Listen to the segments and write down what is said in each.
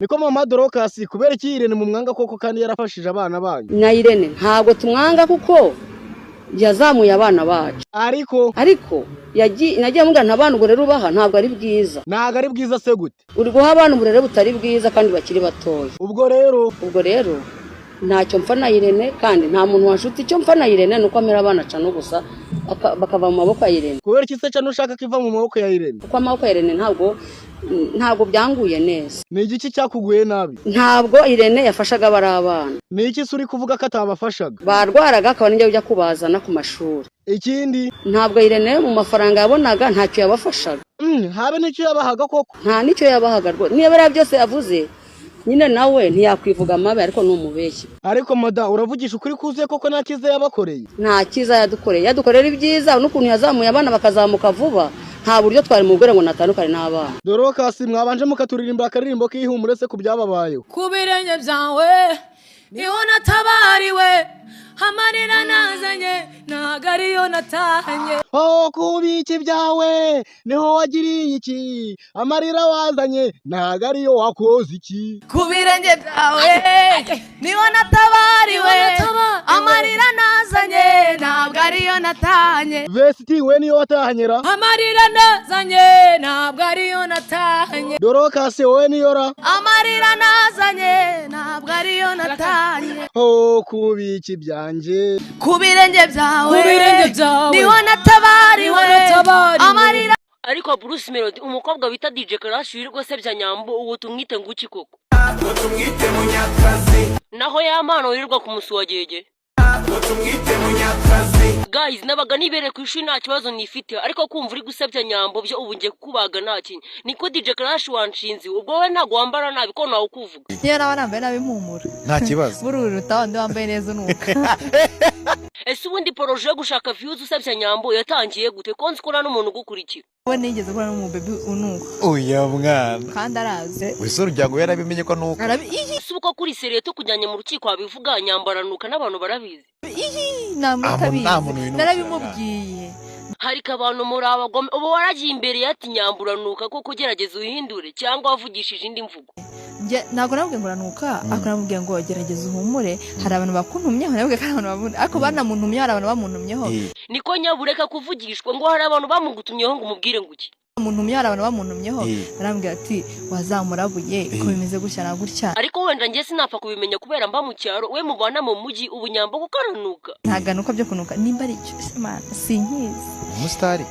niko mama Dorokasi kubera iki Irene mu mwanga koko kandi yarafashije abana banyu na Irene ntago tumwanga kuko yazamuye abana bacu ariko nagiye mugana ntabana uburere ubaha ntabwo ari bwiza se gute uri guha abana uburere butari bwiza kandi bakiri batoya ubwo rero ntacyo mpfa na Irene kandi nta muntu wanshuti icyo mpfa na Irene nuko amera abana cano gusa bakava mu maboko ya Irene kubera iki se cano ushaka kiva mu maboko ya Irene kuko amaboko ya Irene ntabwo byanguye neza ni igiki cyakuguye nabi ntabwo Irene yafashaga bari abana ni iki uri kuvuga ko atabafashaga barwaraga akaba n'ijya ujya kubazana ku mashuri ikindi ntabwo Irene mu mafaranga yabonaga ntacyo yabafashaga habe n'icyo yabahaga koko nta n'icyo yabahaga rwose niba ari byose yavuze nyine nawe ntiyakwivuga amabi ariko numubeshye ariko mada uravugisha ukuri kuzuye koko nta kiza yabakoreye nta kiza yadukorera ibyiza n'ukuntu yazamuye abana bakazamuka vuba nta buryo twari mu bwere ngo natandukane n'abana Dorokasi mwabanje mukaturirimba akaririmbo k'ihumure se ku byababayeho ku birenge byawe niho natabariwe amarira nazanye ntago ariyo natahanye ku biki byawe niho wagiriye iki amarira wazanye ntago ariyo wakoze iki ku birenge byawe niho natabariwe amarira nazanye ntabwo ariyo natahanye Vesti we niyo watahanyera amarira nazanye ntabwo ariyo natahanye Dorokasi we niyo ra amarira nazanye ntabwo ariyo natahanye ku biki byanje ku birenge byawe niho natabariwe amarira. Ariko Bruce Melody umukobwa bita DJ Karashi wirirwa sebya Nyambo ubu tumwite nguki koko tumwite munyakazi naho yamana wirirwa kumusuwagege tumwite munyakazi guys nabaga nibere ku ishuri nta kibazo nifite ariko kumva uri gusebya Nyambo byo ubu ngiye kubaga nakinye niko DJ Karashi wanshinzi ubwo we ntago wambara nabi ko nawe ukuvuga yera nambaye nabi mpumura nta kibazo bururu tawandi wambaye neza unuka ese ubundi projet yo gushaka views usebya Nyambo yatangiye gute ko nzikora n'umuntu gukurikira we nigeze kora n'umubebi unuka oya mwana kandi araze wese urujyago yarabimenye ko nuka suko kuri seriye to kujyanye mu rukiko abivuga Nyambaranuka n'abantu barabizi narabimubwiye harika abantu muri abagome ubu waragiye imbere yati Nyamburanuka ko kugerageza uhindure cyangwa wavugishije indi mvugo ntago nabwiye ngo ranuka akanamubwiye ngo gerageza uhumure hari abantu bakuntumyeho nabwiye ko abantu babunda ariko banamuntumyeho hari abantu bamuntumyeho niko Nyabureka kuvugishwa ngo hari abantu bamugutumyeho ngo umubwire nguki umuntu umwe abantu bamuntumyeho arambwira ati wazamurabuye ko bimeze gutya na gutya ariko wenda ngiye sinapfa kubimenya kubera mba mu cyaro we mubana mu mujyi ubunyambo kukaranuka ntaganuka byo kunuka nimba ari cyo man sinkizi umusitari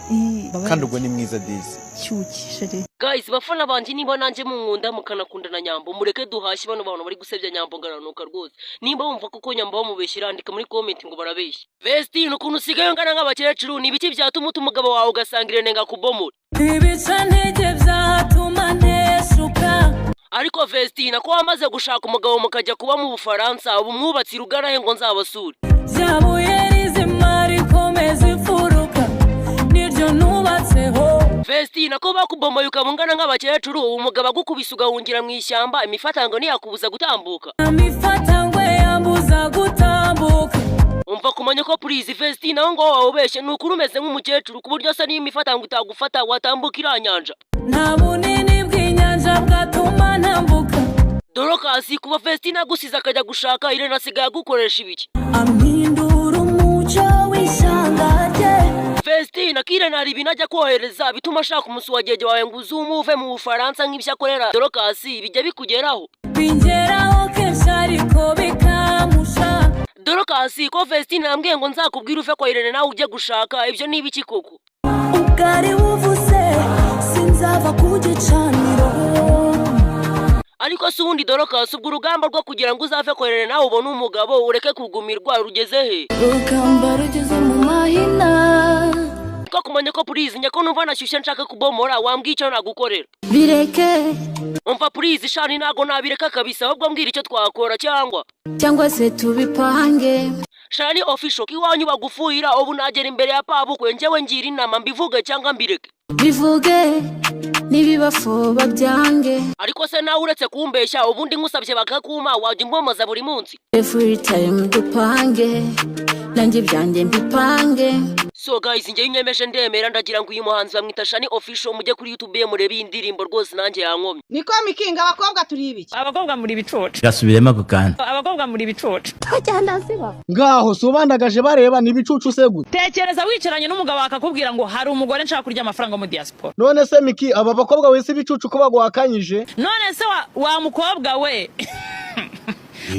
kandi ubwo ni mwiza dizi cyukishere guys bafana banje niba nanjye mu nkunda mukanakunda na Nyambo mureke duhashye bano bantu bari gusebya Nyambo ngaranuka rwose nimba wumva ko Nyambo bamubeshyira andika muri comment ngo barabeshya Vesti nukuntu usigaye ngana nk'abakecuru nibiki byatuma umugabo wawe ugasanga Irene ngakubomora ibica ntege byatuma ntesuka ariko Vesti nako wamaze gushaka umugabo mukajya kuba mu Bufaransa ubu mwubatsi rugarahe ngo nzabasure byabuye rizima rikomeza ifuruka niryo nubatseho Vesti nako bakubomoye ukabungana nk'abakecuru umugabo agukubise ugahungira mu ishyamba imifatango ntiyakubuza gutambuka imifatango yambuza gutambuka umva kumanya ko please Vesti naho ngo wawubeshye nukuri umeze nk'umukecuru ku buryo se niyo imifatango itagufata watambuka iranyanja nta bunini bw'inyanja bwatuma ntambuka Dorokasi kuba Vesti nagusize akajya gushaka Irene asigaye agukoresha ibiki ampindura umuco w'ishyanga rye Vesti nakire nari binajya kohereza bituma ashaka umusuwagege wawe ngo uzumuve mu Bufaransa nk'ibyo akorera Dorokasi bijya bikugeraho bingeraho kenshi ariko bikamusha Dorokasi ko Vesti nambwiye ngo nzakubwira uve ko Irene nawe ujye gushaka ibyo nibiki koko ubwari buvuze sinzava ku gicaniro ariko si ubundi Dorokasi ubwo urugamba rwo kugira ngo uzave ko Irene nawe ubone umugabo ureke kugumirwa rugeze he rugamba rugeze mu mahina ko kumenya ko please nyako numva nashyushye nshaka kubomora wambwiye icyo nagukorera bireke umva please shani nago nabireka kabisa ahubwo mbwira icyo twakora cyangwa se tubipange shani official kiwanyu bagufuhira ubu nagera imbere ya pabukwe njyewe ngira inama mbivuge cyangwa mbireke bivuge nibibafoba byange ariko se nawe uretse kumbeshya ubundi nkusabye bakakuma wajya umwomoza buri munsi every time dupange nanjye byanjye mbipange. So guys, njye nyemeje ndemera ndagira ngo uyu muhanzi bamwita Shani official mujye kuri YouTube murebe iyi ndirimbo rwose nanjye yankomye. Niko mikinga abakobwa turi ibiki? Abakobwa muri bicoce. Gasubiremo kukanda. Abakobwa muri bicoce. Tajyanda ziba. Ngaho subandagaje bareba nibicucu se gute. Tekereza wicaranye n'umugabo akakubwira ngo hari umugore nshaka kurya amafaranga mu diaspora. None se Miki aba bakobwa wese ibicucu ko bagwakanyije? None se wa mukobwa we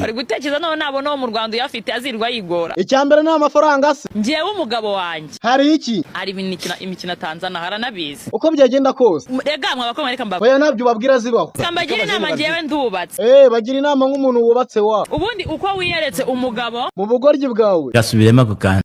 ari gutekereza nabo no mu Rwanda yafite azirwa yigora. Icyambere na amafaranga se. Ngiyewe umugabo wanjye. Hari iki? Ari imikino Tanzania haranabizi. Uko byagenda kose. Rega mwa bakoma reka mbaba. Oya nabyo babwira zibaho. Sambagira inama ngiyewe ndubatse. Bagira inama nk'umuntu wubatse wa. Ubundi uko wiyeretse umugabo mu bugoryi bwawe. Gasubiremo kukanda.